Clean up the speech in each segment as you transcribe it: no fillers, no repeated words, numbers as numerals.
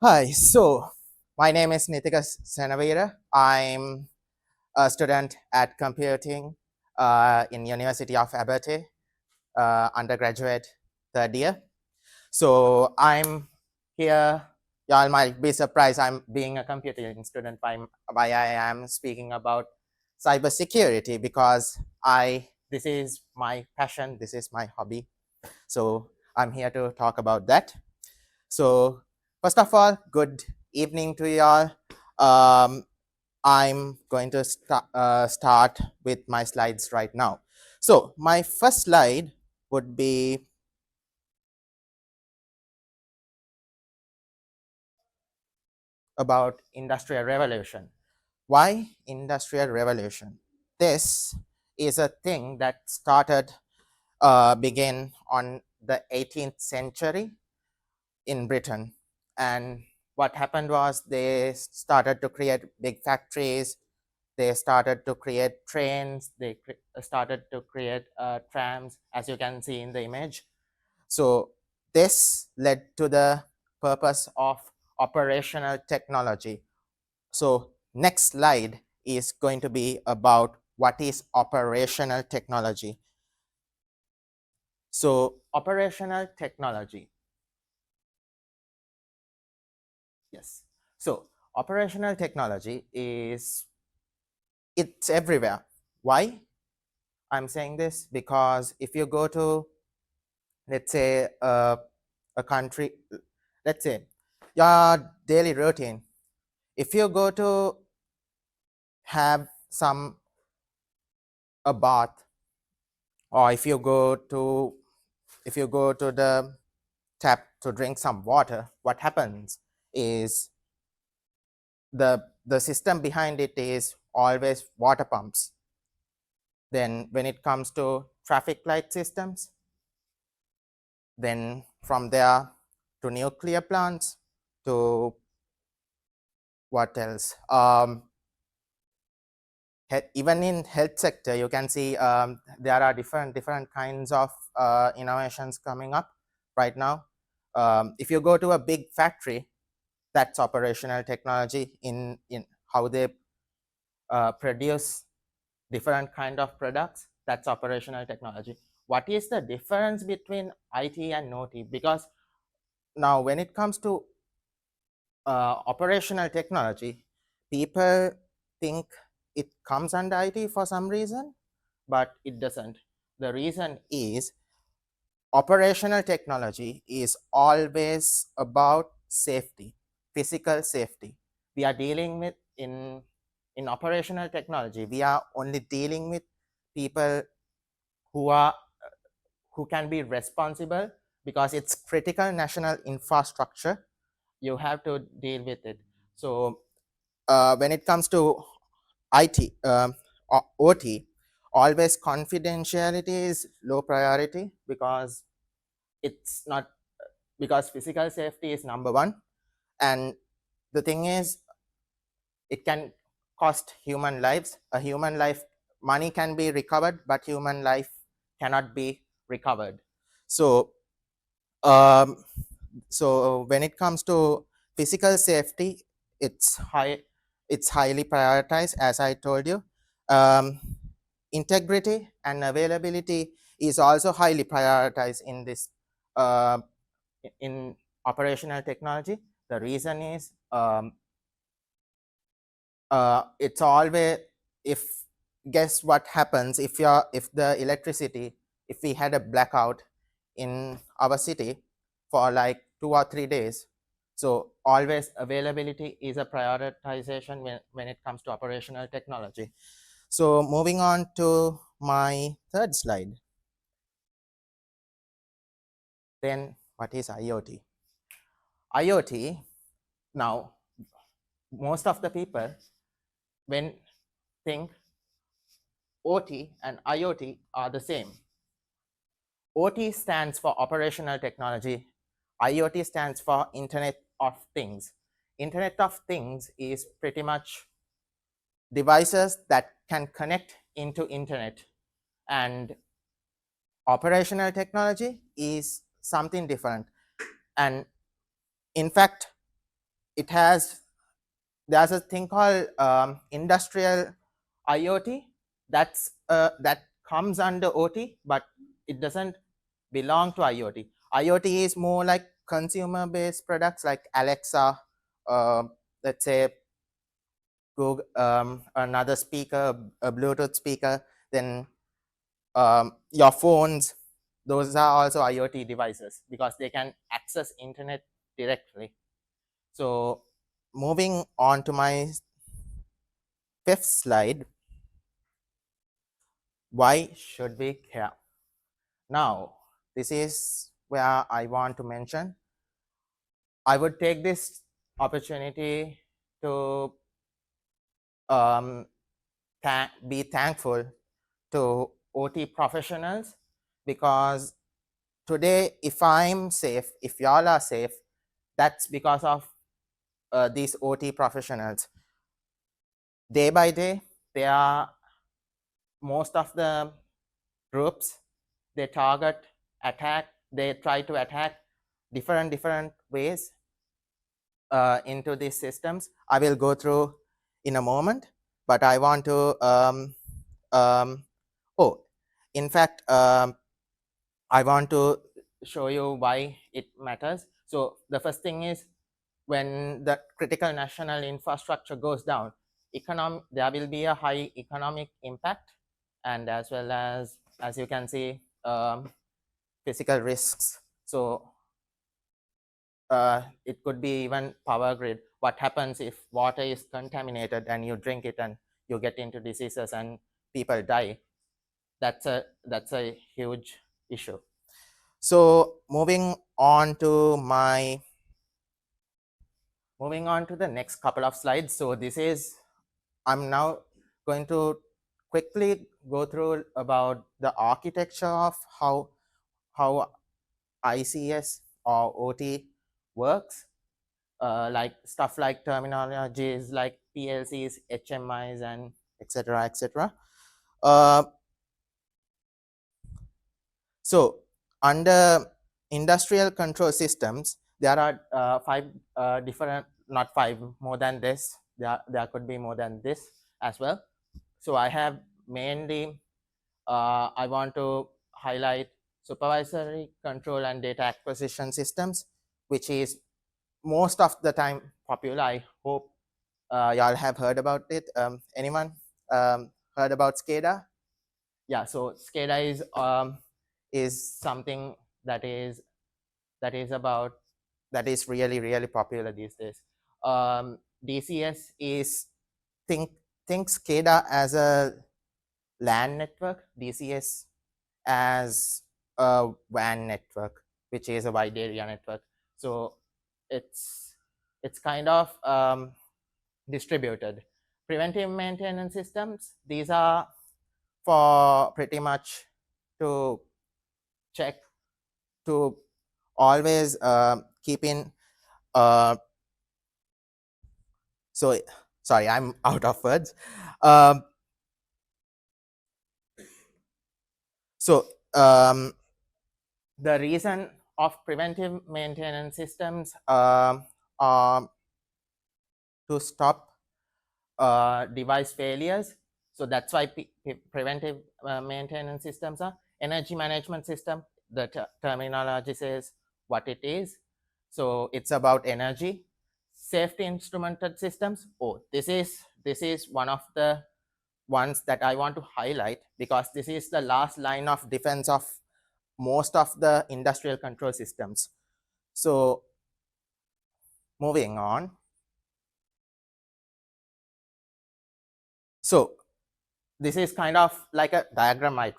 Hi, so my name is Nithika Senavira. I'm a student at computing in University of Alberta, undergraduate third year. So I'm here. Y'all might be surprised I'm being a computing student why I am speaking about cybersecurity because this is my passion, this is my hobby. So I'm here to talk about that. So first of all, good evening to y'all. Um, I'm going to start with my slides right now. So my first slide would be about industrial revolution. Why industrial revolution? This is a thing that began on the 18th century in Britain. And what happened was they started to create big factories, they started to create trains, started to create trams, as you can see in the image. So this led to the purpose of operational technology. So next slide is going to be about what is operational technology. So operational technology. Yes. So operational technology it's everywhere. Why? I'm saying this because if you go to, let's say, a country, let's say, your daily routine, if you go to have a bath, or if you go to the tap to drink some water, what happens is the system behind it is always water pumps. Then when it comes to traffic light systems, then from there to nuclear plants, to what else? Even in health sector, you can see there are different kinds of innovations coming up right now. If you go to a big factory, that's operational technology in how they produce different kind of products. That's operational technology. What is the difference between IT and OT? Because now when it comes to operational technology, people think it comes under IT for some reason, but it doesn't. The reason is operational technology is always about safety, physical safety. We are dealing with in operational technology, we are only dealing with people who are who can be responsible because it's critical national infrastructure. You have to deal with it. So when it comes to IT, OT, always confidentiality is low priority because it's not because physical safety is number one. And the thing is, it can cost human lives. A human life, money can be recovered, but human life cannot be recovered. So, um, so when it comes to physical safety, it's highly prioritized, as I told you. Um, Integrity and availability is also highly prioritized in this uh, in operational technology. The reason is it's always if guess what happens if the electricity, if we had a blackout in our city for like 2 or 3 days, so always availability is a prioritization when it comes to operational technology. So moving on to my third slide, then what is IoT? Now most of the people when think OT and IoT are the same. OT stands for operational technology. IoT stands for Internet of Things. Internet of Things is pretty much devices that can connect into internet, and operational technology is something different. And in fact, it has there's a thing called industrial IoT that comes under OT, but it doesn't belong to IoT. IoT is more like consumer based products like Alexa, uh, let's say Google, another speaker, a Bluetooth speaker, then your phones. Those are also IoT devices because they can access internet directly. So moving on to my fifth slide, why should we care? Now, this is where I want to mention. I would take this opportunity to um, be thankful to OT professionals because today, if I'm safe, if y'all are safe, that's because of these OT professionals. Day by day, they are most of the groups they target, attack, they try to attack different ways into these systems. I will go through in a moment, but I want to um, oh, in fact, I want to show you why it matters. So the first thing is when the critical national infrastructure goes down, there will be a high economic impact, and as well as you can see, physical risks. So it could be even power grid. What happens if water is contaminated and you drink it and you get into diseases and people die? That's a huge issue. So moving on to the next couple of slides. So this is I'm now going to quickly go through about the architecture of how ICS or OT works, like stuff like terminologies like PLCs, HMIs, and etc. etc. Uh, so under industrial control systems, there are five different, not five, more than this. There could be more than this as well. So I have mainly I want to highlight supervisory control and data acquisition systems, which is most of the time popular. I hope y'all have heard about it. Anyone heard about SCADA? Yeah, so SCADA is something that is that is about that is really popular these days. DCS is think think SCADA as a LAN network, DCS as a WAN network, which is a wide area network. So it's it's kind of distributed. Preventive maintenance systems, these are for pretty much to check, to always keep in uh, so sorry, I'm out of words. um, so the reason of preventive maintenance systems are to stop device failures. So that's why preventive maintenance systems are energy management system. The terminology says what it is. So it's about energy. Safety instrumented systems. Oh, this is one of the ones that I want to highlight because this is the last line of defense of most of the industrial control systems. So moving on. So this is kind of like a diagram I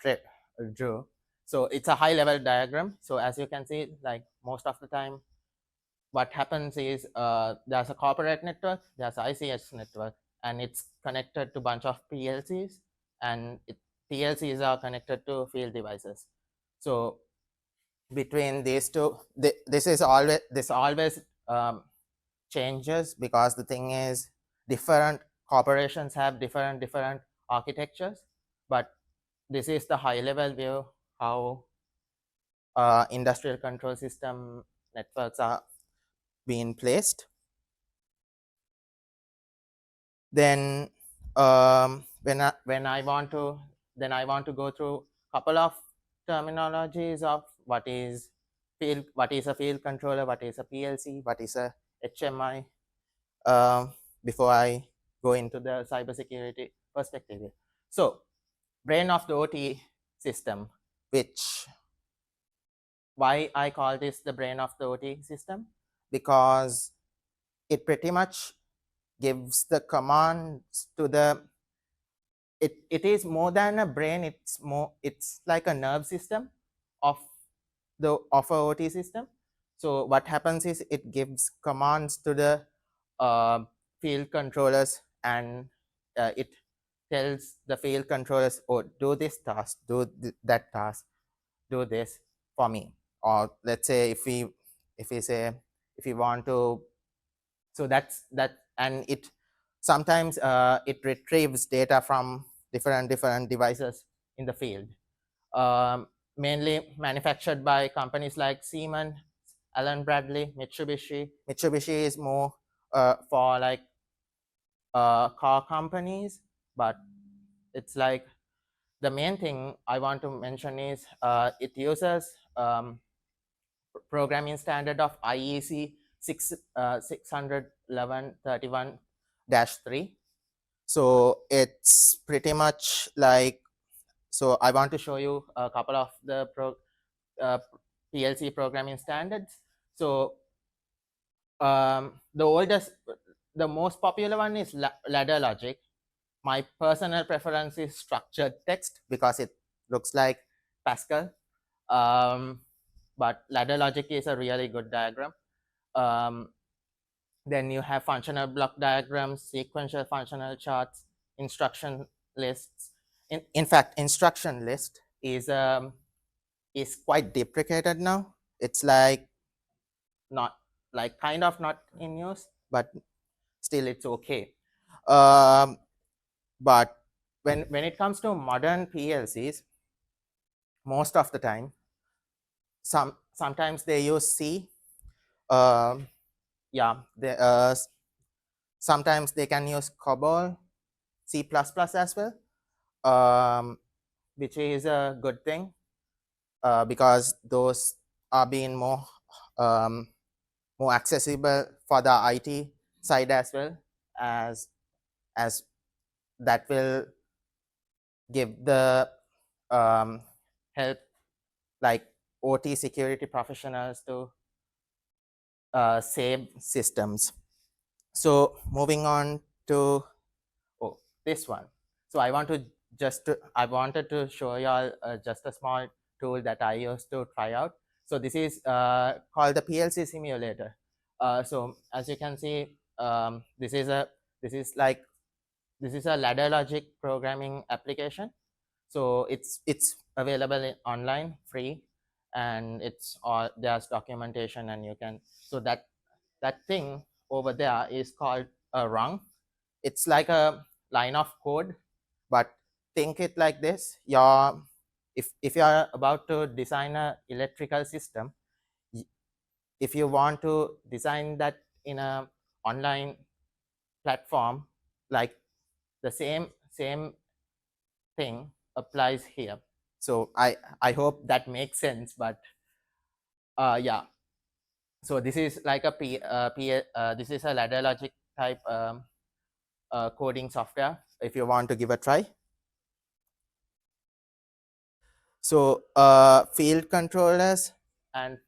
drew. So it's a high level diagram. So as you can see, like most of the time, what happens is there's a corporate network, there's ICS network, and it's connected to a bunch of PLCs, and PLCs are connected to field devices. So between these two, this always changes because the thing is different corporations have different architectures, but this is the high level view how industrial control system networks are being placed. Then when I want to go through a couple of terminologies of what is a field controller, what is a PLC, what is a HMI, before I go into the cybersecurity perspective. So, brain of the OT system, which why I call this the brain of the OT system, because it pretty much gives the commands to the it is more than a brain, it's like a nerve system of a OT system. So what happens is it gives commands to the uh, field controllers, and it tells the field controllers, oh, do this task, that task, do this for me. Or let's say if we want to, so that's that. And it sometimes it retrieves data from different devices in the field, um, mainly manufactured by companies like Siemens, Allen Bradley, Mitsubishi. Mitsubishi is more for like car companies, but it's like the main thing I want to mention is it uses programming standard of IEC 611-31-3. So it's pretty much like, so I want to show you a couple of the uh, PLC programming standards. So the most popular one is ladder logic. My personal preference is structured text because it looks like Pascal. Um, but ladder logic is a really good diagram. Um, then you have functional block diagrams, sequential functional charts, instruction lists. In fact, instruction list is quite deprecated now. It's like not like kind of not in use, but still it's okay. Um, but when it comes to modern PLCs, most of the time, sometimes they use C. Um, yeah, sometimes they can use COBOL, C++ as well, which is a good thing because those are being um, more accessible for the IT side as well, as as that will give the help like OT security professionals to save systems. So moving on to this one. So I wanted to show you all just a small tool that I used to try out. So this is called the PLC simulator. So as you can see, this is like this is a ladder logic programming application. So it's available online free, and it's all there's documentation, and you can, so that thing over there is called a rung. It's like a line of code, but think it like this: if you're about to design a electrical system, if you want to design that in a online platform, like the same thing applies here. So I hope that makes sense. But yeah, so this is like this is a ladder logic type coding software if you want to give a try. So field controllers and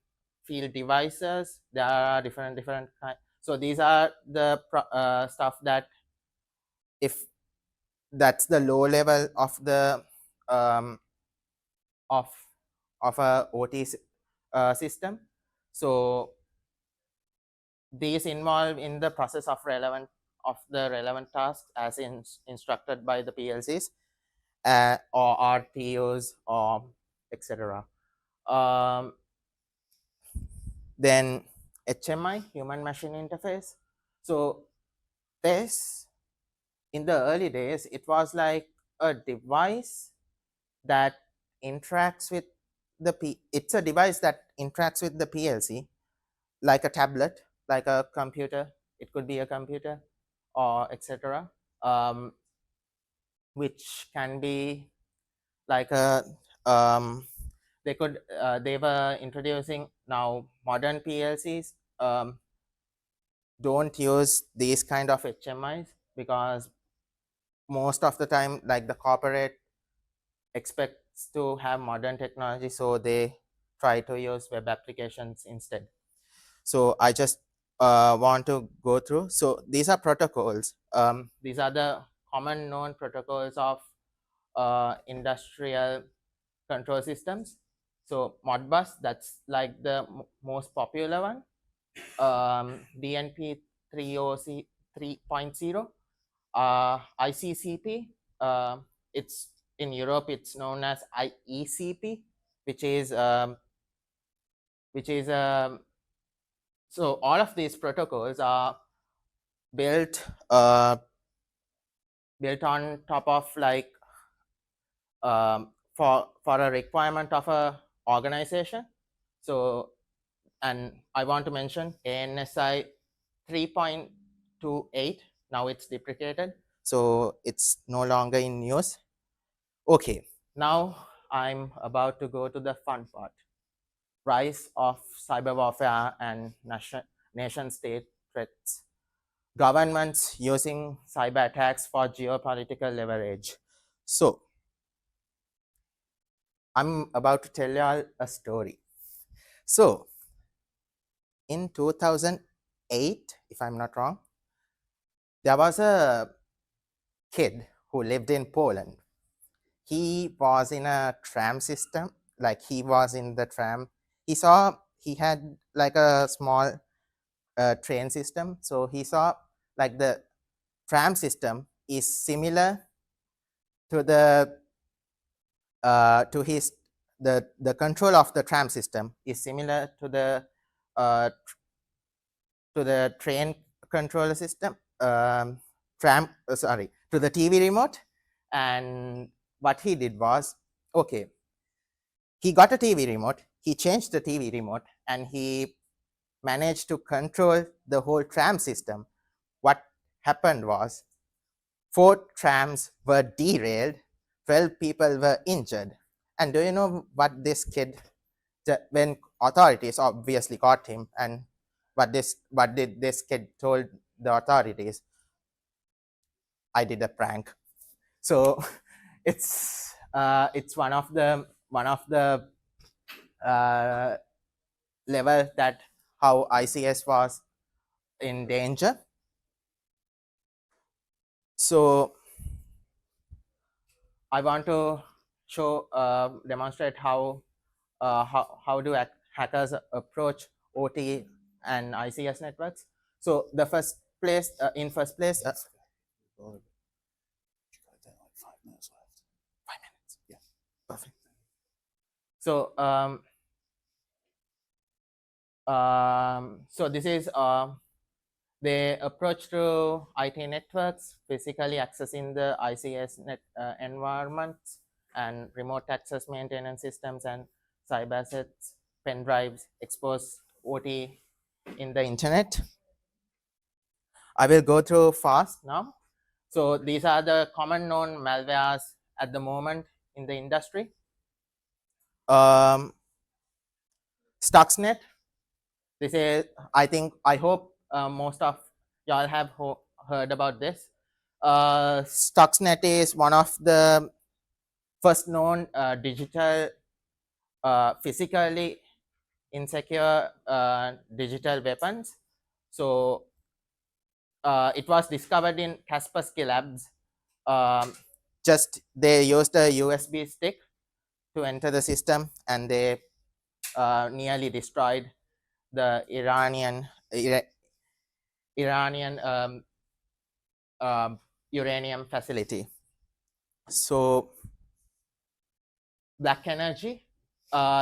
field devices, there are different kind. So these are the stuff that, if that's the low level of the um, of a OT system. So these involve in the process of the relevant tasks as instructed by the PLCs or RTOs or etc. Um, then HMI, human machine interface. So this, in the early days, it was like a device that interacts with it's a device that interacts with the PLC like a tablet, like a computer. It could be a computer or etc. which can be like a they were introducing now modern PLCs don't use these kind of HMIs because most of the time like the corporate expects to have modern technology, so they try to use web applications instead. So I just want to go through. So these are protocols. These are the common known protocols of industrial control systems. So Modbus, that's like the most popular one. DNP 3.0, ICCP. It's in Europe. It's known as IECP, which is which is so all of these protocols are built built on top of like for a requirement of a organization. So and I want to mention ANSI 3.28. Now it's deprecated, so it's no longer in use. Okay, now I'm about to go to the fun part. Rise of cyber warfare and nation state threats. Governments using cyber attacks for geopolitical leverage. So I'm about to tell y'all a story. So in 2008, if I'm not wrong, there was a kid who lived in Poland. He was in a tram system, like he was in the tram. He had like a small train system. So he saw like the tram system is similar to the to his the control of the tram system is similar uh, to the train controller system, tram sorry, to the TV remote. And what he did was, okay, he got a TV remote, he changed the TV remote, and he managed to control the whole tram system. What happened was 4 trams were derailed, 12 people were injured. And do you know what this kid, when authorities obviously caught him, and what did this kid told the authorities? I did a prank. So it's one of the level that how ICS was in danger. So I want to show demonstrate how do hackers approach OT and ICS networks. So the first place in first place 5 minutes left. 5 minutes, yeah, perfect. So so this is they approach to IT networks, physically accessing the ICS net environments and remote access maintenance systems and cyber assets, pen drives, expose OT in the internet. I will go through fast now. So these are the common known malwares at the moment in the industry. Stuxnet. This is, I hope most of y'all have heard about this. Stuxnet is one of the first known digital, physically insecure digital weapons. So it was discovered in Kaspersky Labs. Just they used a USB stick to enter the system, and they nearly destroyed the Iranian uranium facility. So Black Energy,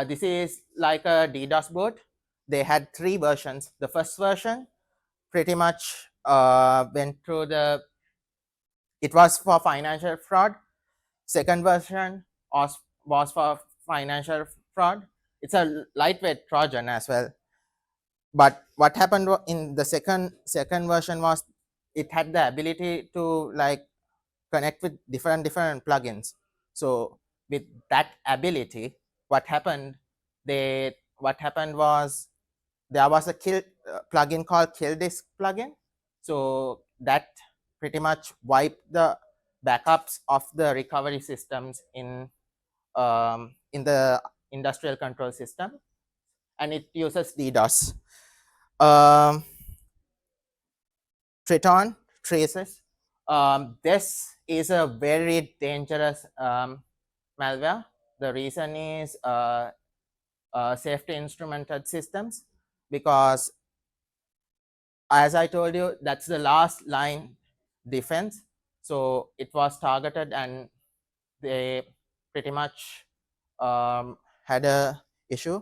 this is like a DDoS boot. They had 3 versions. The first version pretty much went through it was for financial fraud. Second version was for financial fraud. It's a lightweight Trojan as well. But what happened in the second version was it had the ability to like connect with different plugins. So with that ability, what happened? What happened was there was a plugin called kill disk plugin. So that pretty much wiped the backups of the recovery systems in the industrial control system, and it uses DDoS. Um, Triton traces. This is a very dangerous malware. The reason is safety instrumented systems, because as I told you, that's the last line defense. So it was targeted, and they pretty much had a issue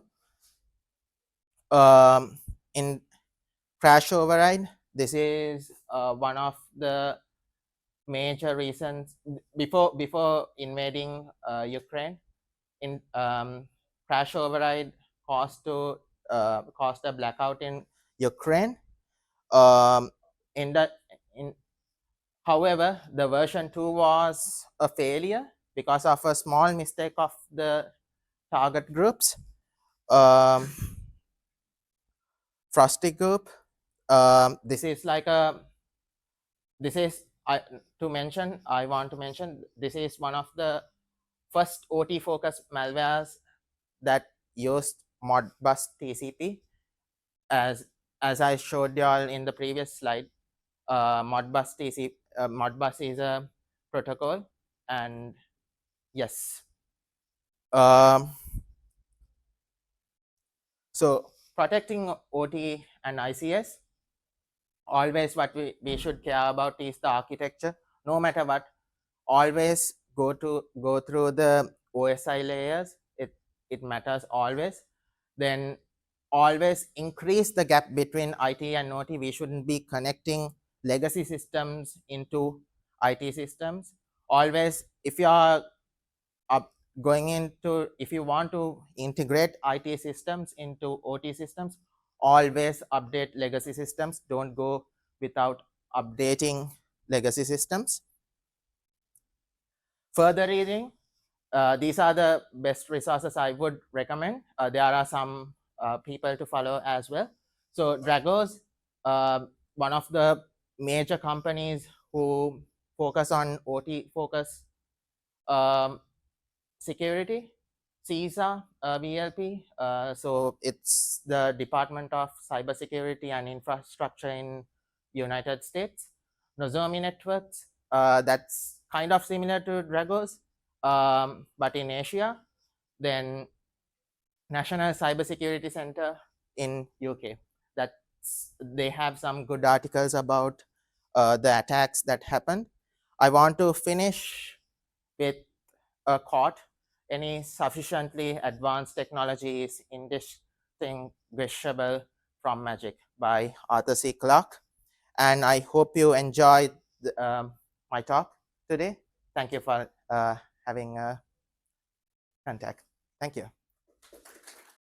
in crash override. This is one of the major reasons before invading Ukraine. In crash override caused a blackout in Ukraine. In that, however, the version 2 was a failure because of a small mistake of the target groups. Frosty group. This is like a this is I want to mention this is one of the first OT focused malwares that used Modbus TCP. As I showed y'all in the previous slide, Modbus TCP Modbus is a protocol, and yes. So protecting OT and ICS, always what we should care about is the architecture. No matter what, always go through the OSI layers. It matters always. Then always increase the gap between IT and OT. We shouldn't be connecting legacy systems into IT systems. Always, if you are if you want to integrate IT systems into OT systems, always update legacy systems. Don't go without updating legacy systems. Further reading, these are the best resources I would recommend. There are some people to follow as well. So Dragos, one of the major companies who focus on OT focus security, CISA, VLP. So it's the Department of Cybersecurity and Infrastructure in United States. Nozomi Networks, that's kind of similar to Dragos, but in Asia. Then National Cybersecurity Center in UK. They have some good articles about the attacks that happened. I want to finish with a quote. Any sufficiently advanced technology is indistinguishable from magic, by Arthur C. Clarke. And I hope you enjoyed my talk today. Thank you for having contact. Thank you.